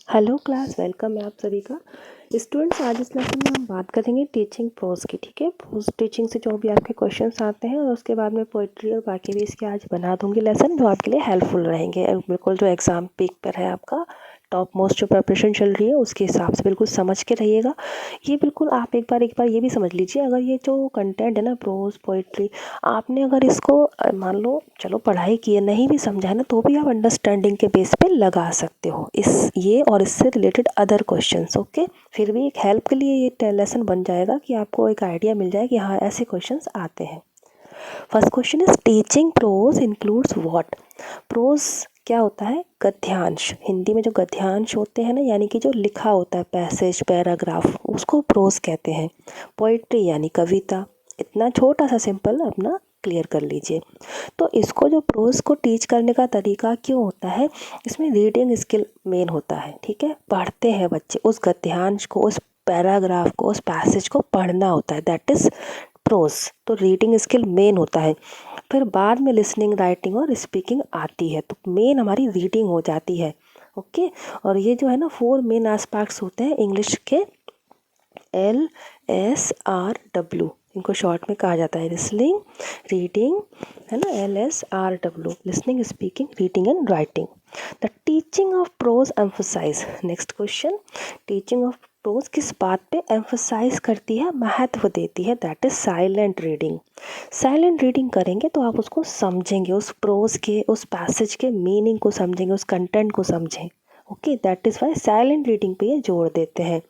Hello class, welcome है आप सभी का। स्टूडेंट्स, आज इस लेसन में हम बात करेंगे टीचिंग प्रोज की। ठीक है, प्रोज टीचिंग से जो भी आपके क्वेश्चंस आते हैं और उसके बाद में पोइट्री और बाकी भी इसके आज बना दूंगी लेसन जो आपके लिए हेल्पफुल रहेंगे। और बिल्कुल जो एग्ज़ाम पीक पर है, आपका टॉप मोस्ट जो प्रिपरेशन चल रही है उसके हिसाब से बिल्कुल समझ के रहिएगा। ये बिल्कुल आप एक बार ये भी समझ लीजिए, अगर ये जो कंटेंट है ना, प्रोज पोइट्री, आपने अगर इसको मान लो चलो पढ़ाई किए नहीं भी समझा है ना, तो भी आप अंडरस्टैंडिंग के बेस पे लगा सकते हो इस ये और इससे रिलेटेड अदर क्वेश्चंस। ओके, फिर भी एक हेल्प के लिए ये लेसन बन जाएगा कि आपको एक आइडिया मिल जाए कि हाँ ऐसे क्वेश्चंस आते हैं। First question is teaching prose includes what. Prose क्या होता है? गद्यांश। हिंदी में जो गद्यांश होते हैं ना, यानी कि जो लिखा होता है पैसेज पैराग्राफ, उसको प्रोज कहते हैं। पोइट्री यानी कविता। इतना छोटा सा सिंपल अपना क्लियर कर लीजिए। तो इसको जो प्रोज को टीच करने का तरीका क्यों होता है, इसमें रीडिंग स्किल मेन होता है। ठीक है, पढ़ते हैं बच्चे, उस गद्यांश को, उस पैराग्राफ को, उस पैसेज को पढ़ना होता है, दैट इज प्रोज। तो रीडिंग स्किल मेन होता है। फिर बाद में लिसनिंग, राइटिंग और स्पीकिंग आती है, तो मेन हमारी रीडिंग हो जाती है। ओके, और ये जो है ना 4 मेन एस्पेक्ट्स होते हैं इंग्लिश के, LSRW, इनको शॉर्ट में कहा जाता है। लिसनिंग, रीडिंग, है ना, LSRW, listening, speaking, reading and writing. The teaching of prose emphasise. Next question, teaching of prose किस बात पे एम्फोसाइज करती है, महत्व देती है, that is silent reading. Silent reading करेंगे तो आप उसको समझेंगे, उस प्रोज के, उस पैसेज के मीनिंग को समझेंगे, उस कंटेंट को समझें। Okay, that is why silent reading पे ये जोड़ देते हैं।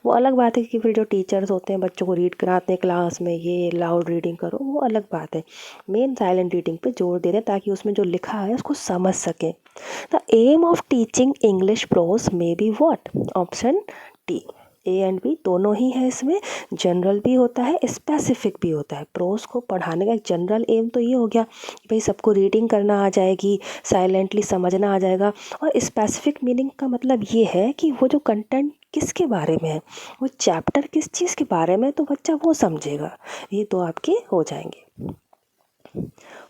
वो अलग बात है कि फिर जो टीचर्स होते हैं बच्चों को रीड कराते हैं क्लास में, ये लाउड रीडिंग करो, वो अलग बात है। मेन साइलेंट रीडिंग पे जोर दे रहे हैं ताकि उसमें जो लिखा है उसको समझ सकें। The aim of teaching English prose may be what. Option D, A and B दोनों ही है इसमें। जनरल भी होता है, स्पेसिफिक भी होता है। प्रोज को पढ़ाने का एक जनरल एम तो ये हो गया कि भाई सबको रीडिंग करना आ जाएगी, साइलेंटली समझना आ जाएगा। और स्पेसिफिक मीनिंग का मतलब ये है कि वो जो कंटेंट किसके बारे में है, वो चैप्टर किस चीज़ के बारे में है, तो बच्चा वो समझेगा। ये दो आपके हो जाएंगे।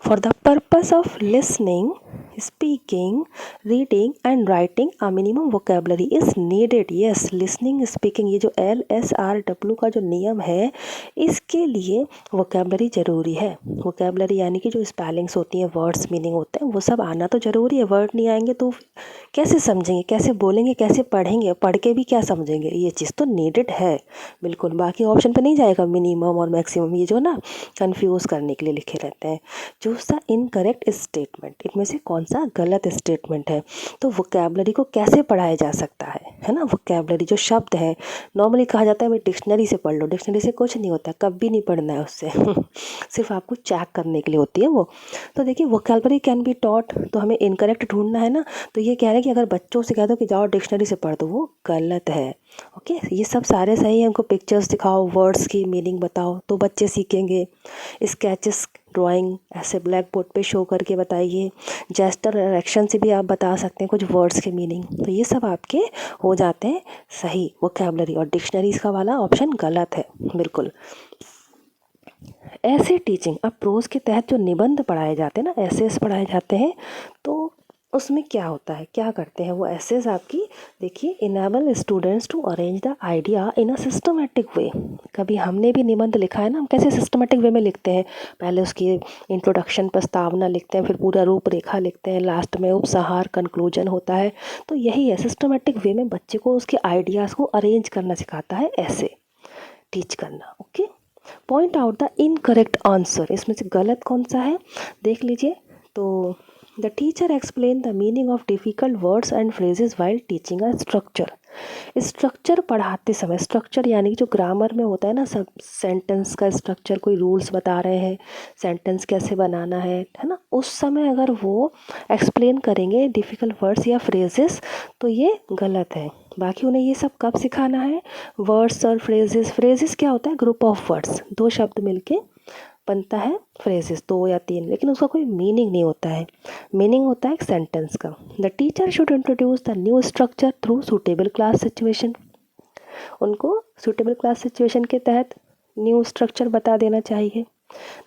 For the purpose of listening, speaking, reading and writing, a minimum vocabulary is needed. Yes, listening, speaking, ये जो LSRW का जो नियम है, इसके लिए vocabulary ज़रूरी है। vocabulary यानी कि जो स्पेलिंग्स होती हैं, वर्ड्स मीनिंग होते हैं, वो सब आना तो ज़रूरी है। वर्ड नहीं आएंगे तो कैसे समझेंगे, कैसे बोलेंगे, कैसे पढ़ेंगे, पढ़ के भी क्या समझेंगे, ये चीज़ तो नीडेड है बिल्कुल। बाकी ऑप्शन पे नहीं जाएगा मिनिमम और मैक्सिमम, ये जो ना कंफ्यूज करने के लिए लिखे रहते हैं। चूज द इनकरेक्ट स्टेटमेंट, इनमें से कौन सा गलत स्टेटमेंट है। तो वोकैबलरी को कैसे पढ़ाया जा सकता है ना। वोकैबलरी जो शब्द है, नॉर्मली कहा जाता है भाई डिक्शनरी से पढ़ लो, डिक्शनरी से कुछ नहीं होता, कभी नहीं पढ़ना है उससे सिर्फ आपको चेक करने के लिए होती है वो। तो देखिए, वोकैबलरी कैन बी टॉट, तो हमें इनकरेक्ट ढूंढना है ना। तो ये कह रहे हैं कि अगर बच्चों से कह दो कि जाओ डिक्शनरी से पढ़ दो, वो गलत है। ओके, ये सब सारे सही है। उनको पिक्चर्स दिखाओ, वर्ड्स की मीनिंग बताओ, तो बच्चे सीखेंगे। स्केचेस, ड्राइंग ऐसे ब्लैक बोर्ड पे शो करके बताइए। जेस्टर और एक्शन से भी आप बता सकते हैं कुछ वर्ड्स के मीनिंग, तो ये सब आपके हो जाते हैं सही वोकैबलरी। और डिक्शनरीज का वाला ऑप्शन गलत है बिल्कुल। ऐसे टीचिंग, अब प्रोज के तहत जो निबंध पढ़ाए जाते हैं ना, एसेस पढ़ाए जाते हैं, तो उसमें क्या होता है, क्या करते हैं वो एसेस आपकी। देखिए, enable students to arrange the idea in a systematic way. कभी हमने भी निबंध लिखा है ना, हम कैसे सिस्टमेटिक वे में लिखते हैं, पहले उसकी इंट्रोडक्शन, प्रस्तावना लिखते हैं, फिर पूरा रूपरेखा लिखते हैं, लास्ट में उपसंहार, कंक्लूजन होता है। तो यही है, सिस्टमेटिक वे में बच्चे को उसके आइडियाज़ को अरेंज करना सिखाता है, ऐसे टीच करना। Okay, point out the incorrect answer, इसमें से गलत कौन सा है देख लीजिए। तो the teacher explain the meaning of difficult words and phrases while teaching a structure. Structure पढ़ाते समय, स्ट्रक्चर यानी कि जो ग्रामर में होता है ना, सब सेंटेंस का स्ट्रक्चर, कोई रूल्स बता रहे हैं, सेंटेंस कैसे बनाना है ना, उस समय अगर वो एक्सप्लेन करेंगे डिफ़िकल्ट वर्ड्स या फ्रेजेस, तो ये गलत है। बाकी उन्हें ये सब कब सिखाना है, वर्ड्स और फ्रेजेस। फ्रेजेस क्या होता है, ग्रुप ऑफ वर्ड्स, दो शब्द मिलके बनता है फ्रेजेस, 2 या 3, लेकिन उसका कोई मीनिंग नहीं होता है। मीनिंग होता है एक सेंटेंस का। The teacher should introduce the new structure through suitable class situation. उनको सूटेबल क्लास सिचुएशन के तहत न्यू स्ट्रक्चर बता देना चाहिए।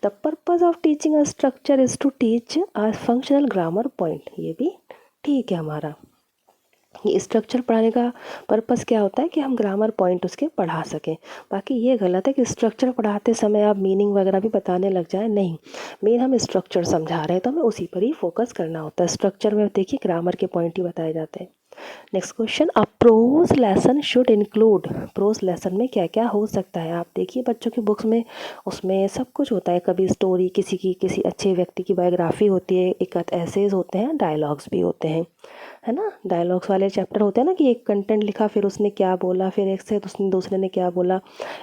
The purpose of teaching a structure is to teach a functional grammar point, ये भी ठीक है हमारा। ये स्ट्रक्चर पढ़ाने का पर्पस क्या होता है कि हम ग्रामर पॉइंट उसके पढ़ा सकें। बाकी ये गलत है कि स्ट्रक्चर पढ़ाते समय आप मीनिंग वगैरह भी बताने लग जाए, नहीं, मेन हम स्ट्रक्चर समझा रहे हैं तो हमें उसी पर ही फोकस करना होता है। स्ट्रक्चर में देखिए ग्रामर के पॉइंट ही बताए जाते हैं। Next question, a prose lesson should include. Prose lesson में क्या क्या हो सकता है? आप देखिए बच्चों की बुक्स में, उसमें सब कुछ होता है। कभी स्टोरी, किसी की, किसी अच्छे व्यक्ति की बायोग्राफी होती है, एक आध एसेज होते हैं, डायलॉग्स भी होते हैं, है ना। डायलॉग्स वाले चैप्टर होते हैं ना कि एक कंटेंट लिखा, फिर उसने क्या बोला, फिर एक से उसने दूसरे ने क्या बोला,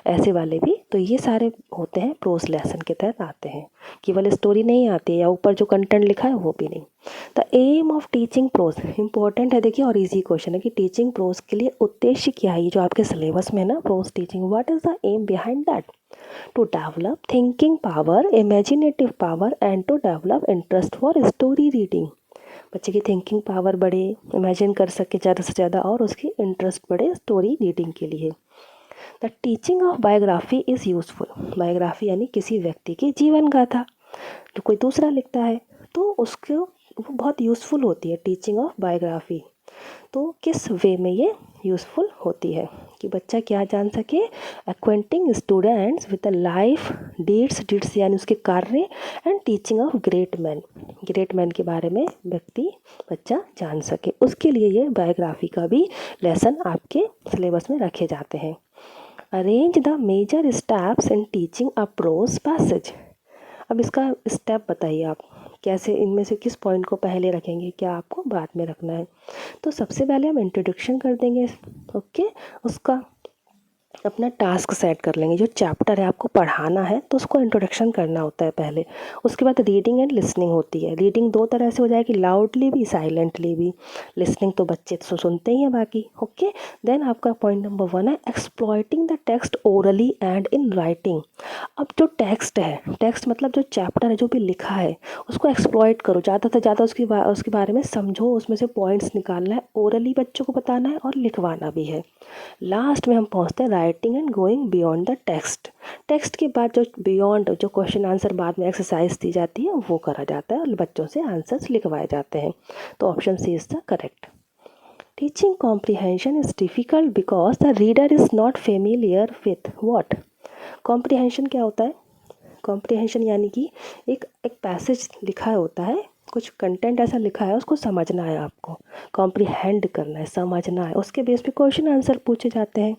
ऐसे वाले भी। तो ये सारे होते हैं प्रोज लेसन के तहत आते हैं। केवल स्टोरी नहीं आती है या ऊपर जो कंटेंट लिखा है वो भी नहीं। The aim of teaching prose important है, देखिए, और इजी क्वेश्चन है कि टीचिंग प्रोज के लिए उद्देश्य क्या है। ये जो आपके सिलेबस में है ना, prose teaching, what is the aim behind that? To develop thinking power, imaginative power and to develop interest for story reading. बच्चे की थिंकिंग पावर बढ़े, इमेजिन कर सके ज़्यादा से ज़्यादा, और उसकी इंटरेस्ट बढ़े स्टोरी रीडिंग के लिए। The teaching of biography is useful. Biography यानी किसी व्यक्ति की जीवन गाथा जो कोई दूसरा लिखता है, तो उसको वो बहुत यूज़फुल होती है, टीचिंग ऑफ बायोग्राफी। तो किस वे में ये यूज़फुल होती है कि बच्चा क्या जान सके? Acquainting students with the life deeds यानी उसके कार्य, and teaching of great man के बारे में बच्चा जान सके, उसके लिए ये बायोग्राफी का भी लेसन आपके सिलेबस में रखे जाते हैं। Arrange the major steps in teaching a prose passage. अब इसका स्टेप बताइए आप, कैसे इनमें से किस पॉइंट को पहले रखेंगे, क्या आपको बाद में रखना है। तो सबसे पहले हम इंट्रोडक्शन कर देंगे, ओके, उसका अपना टास्क सेट कर लेंगे। जो चैप्टर है आपको पढ़ाना है तो उसको इंट्रोडक्शन करना होता है पहले। उसके बाद रीडिंग एंड लिसनिंग होती है। रीडिंग दो तरह से हो जाएगी, लाउडली भी, साइलेंटली भी। लिसनिंग तो बच्चे तो सुनते ही हैं बाकी, ओके। देन आपका पॉइंट नंबर 1 है exploiting the text orally and in writing. अब जो टेक्स्ट है, टेक्स्ट मतलब जो चैप्टर है, जो भी लिखा है, उसको एक्सप्लॉइट करो, ज़्यादा से ज़्यादा उसके बारे में समझो, उसमें से पॉइंट्स निकालना है, ओरली बच्चों को बताना है और लिखवाना भी है। लास्ट में हम पहुंचते हैं writing and going beyond the text. Text के बाद जो बियॉन्ड, जो क्वेश्चन आंसर बाद में एक्सरसाइज दी जाती है, वो करा जाता है और बच्चों से आंसर्स लिखवाए जाते हैं। तो option C is the correct. Teaching comprehension is difficult because the reader is not familiar with what. Comprehension क्या होता है? कॉम्प्रिहेंशन यानी कि एक पैसेज लिखा होता है, कुछ कंटेंट ऐसा लिखा है, उसको समझना है आपको, कॉम्प्रिहेंड करना है, समझना है, उसके बेस पे क्वेश्चन आंसर पूछे जाते हैं।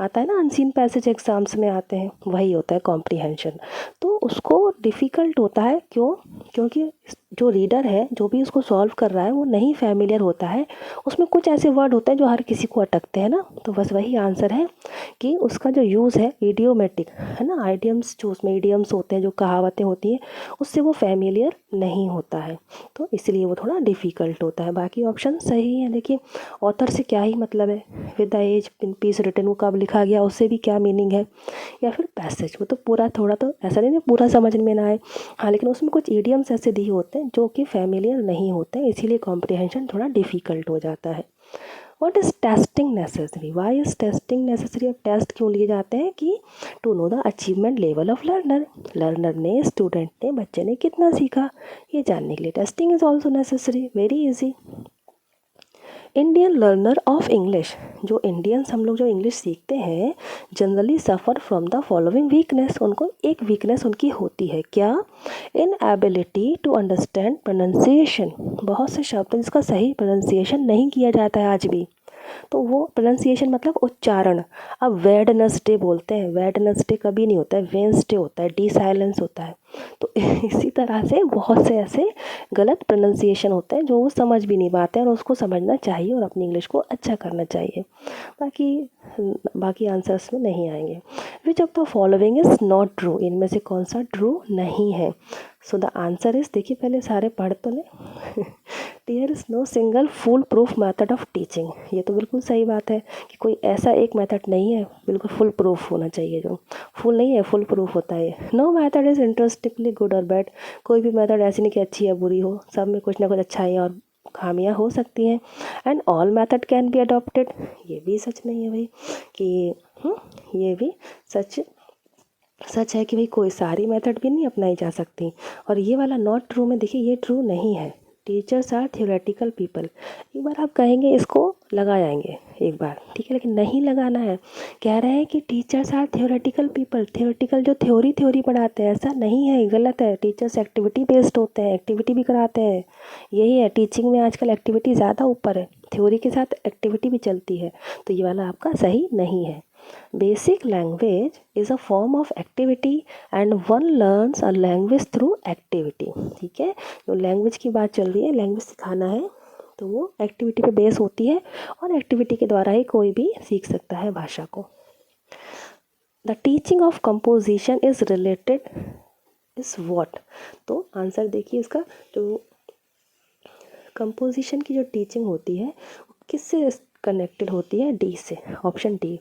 आता है ना, अनसीन पैसेज एग्जाम्स में आते हैं, वही होता है कॉम्प्रिहेंशन। तो उसको डिफ़िकल्ट होता है, क्यों? क्योंकि जो रीडर है, जो भी उसको सॉल्व कर रहा है, वो नहीं फैमिलियर होता है, उसमें कुछ ऐसे वर्ड होते हैं जो हर किसी को अटकते हैं ना। तो बस वही आंसर है कि उसका जो यूज़ है इडियोमेटिक है ना, आइडियम्स, जो उसमें इडियम्स होते हैं, जो कहावतें होती हैं, उससे वो फैमिलियर नहीं होता है, तो इसलिए वो थोड़ा डिफ़िकल्ट होता है। बाकी ऑप्शन सही है। देखिए, ऑथर से क्या ही मतलब है, with the age in piece written, वो कब लिखा गया, उससे भी क्या मीनिंग है, या फिर पैसेज, वो तो पूरा, थोड़ा तो ऐसा नहीं है पूरा समझ में ना आए, हाँ, लेकिन उसमें कुछ इडियम्स ऐसे दिए होते हैं जो कि फैमिलियर नहीं होते हैं, इसीलिए कॉम्प्रिहेंशन थोड़ा डिफ़िकल्ट हो जाता है। What is testing necessary? Why is testing necessary? अब टेस्ट क्यों लिए जाते हैं कि to know the achievement level of learner, learner ने, स्टूडेंट ने, बच्चे ने कितना सीखा, ये जानने के लिए testing is also necessary. Very easy. Indian learner of English, जो इंडियंस, हम लोग जो इंग्लिश सीखते हैं, generally suffer from the following weakness. उनको एक वीकनेस उनकी होती है, क्या? इन एबिलिटी टू अंडरस्टैंड प्रोनाउंसिएशन। बहुत से शब्द जिसका सही प्रोनाउंसिएशन नहीं किया जाता है आज भी, तो वो प्रोनाउंसिएशन मतलब उच्चारण। अब वेडनेसडे बोलते हैं, वेडनेसडे कभी नहीं होता है, वेंसडे होता है, डी साइलेंस होता है। तो इसी तरह से बहुत से ऐसे गलत प्रोनाउंसिएशन होते हैं जो वो समझ भी नहीं पाते हैं, और उसको समझना चाहिए और अपनी इंग्लिश को अच्छा करना चाहिए। बाकी आंसर्स में नहीं आएंगे। Which of the following is not true? इनमें से कौन सा ट्रू नहीं है? सो द आंसर इज़, देखिए पहले सारे पढ़ तो लें। There is no single full proof method of teaching. ये तो बिल्कुल सही बात है कि कोई ऐसा एक मेथड नहीं है बिल्कुल फुल प्रूफ होना चाहिए, जो फुल नहीं है, फुल प्रूफ होता है। No method is interestingly good और बैड। कोई भी मेथड ऐसी नहीं कि अच्छी या बुरी हो, सब में कुछ ना कुछ अच्छाई और खामियां हो सकती हैं। And all method can be adopted, ये भी सच नहीं है भाई कि ये भी सच है कि भाई कोई सारी मेथड भी नहीं अपनाई जा सकती। और ये वाला नॉट ट्रू में देखिए, ये ट्रू नहीं है। Teachers are theoretical people. एक बार आप कहेंगे इसको लगा जाएंगे एक बार, ठीक है, लेकिन नहीं लगाना है। कह रहे हैं कि teachers are theoretical people, theoretical जो थ्योरी पढ़ाते हैं, ऐसा नहीं है, गलत है। टीचर्स एक्टिविटी बेस्ड होते हैं, एक्टिविटी भी कराते हैं। यही है, टीचिंग में आजकल एक्टिविटी ज़्यादा ऊपर है, थ्योरी के साथ एक्टिविटी भी चलती है, तो ये वाला आपका सही नहीं है। Basic language is a form of activity and one learns a language through activity. ठीक है, जो लैंग्वेज की बात चल रही है, लैंग्वेज सिखाना है तो वो एक्टिविटी पे बेस होती है, और एक्टिविटी के द्वारा ही कोई भी सीख सकता है भाषा को। The teaching of composition is related is what. तो आंसर देखिए इसका, जो कंपोजिशन की जो टीचिंग होती है किससे कनेक्टेड होती है? डी से, option D,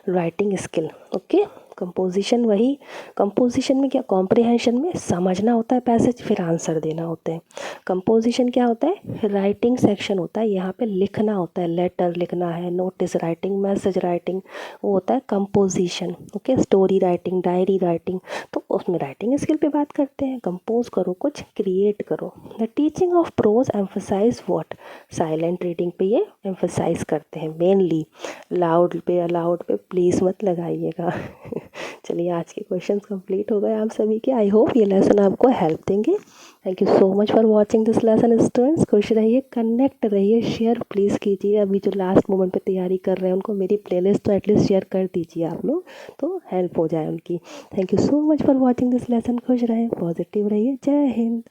writing skill. Okay, composition वही, कंपोजिशन में क्या, कॉम्प्रिहेंशन में समझना होता है पैसेज, फिर आंसर देना होता है। कंपोजिशन क्या होता है? राइटिंग सेक्शन होता है, यहाँ पे लिखना होता है, लेटर लिखना है, नोटिस राइटिंग, मैसेज राइटिंग, वो होता है composition. Okay, story writing, diary writing, तो उसमें राइटिंग स्किल पे बात करते हैं। कंपोज करो, कुछ क्रिएट करो। The teaching of prose emphasise what? Silent reading पे ये एम्फोसाइज करते हैं मेनली। लाउड पे प्लीज़ मत लगाइएगा। चलिए, आज के क्वेश्चंस कंप्लीट हो गए आप सभी के। आई होप ये लेसन आपको हेल्प देंगे। Thank you so much for watching this lesson students. खुश रहिए, कनेक्ट रहिए, शेयर प्लीज़ कीजिए। अभी जो लास्ट मोमेंट पे तैयारी कर रहे हैं उनको मेरी प्लेलिस्ट तो एटलीस्ट शेयर कर दीजिए आप लोग, तो हेल्प हो जाए उनकी। Thank you so much for watching this lesson. खुश रहें, पॉजिटिव रहिए। जय हिंद।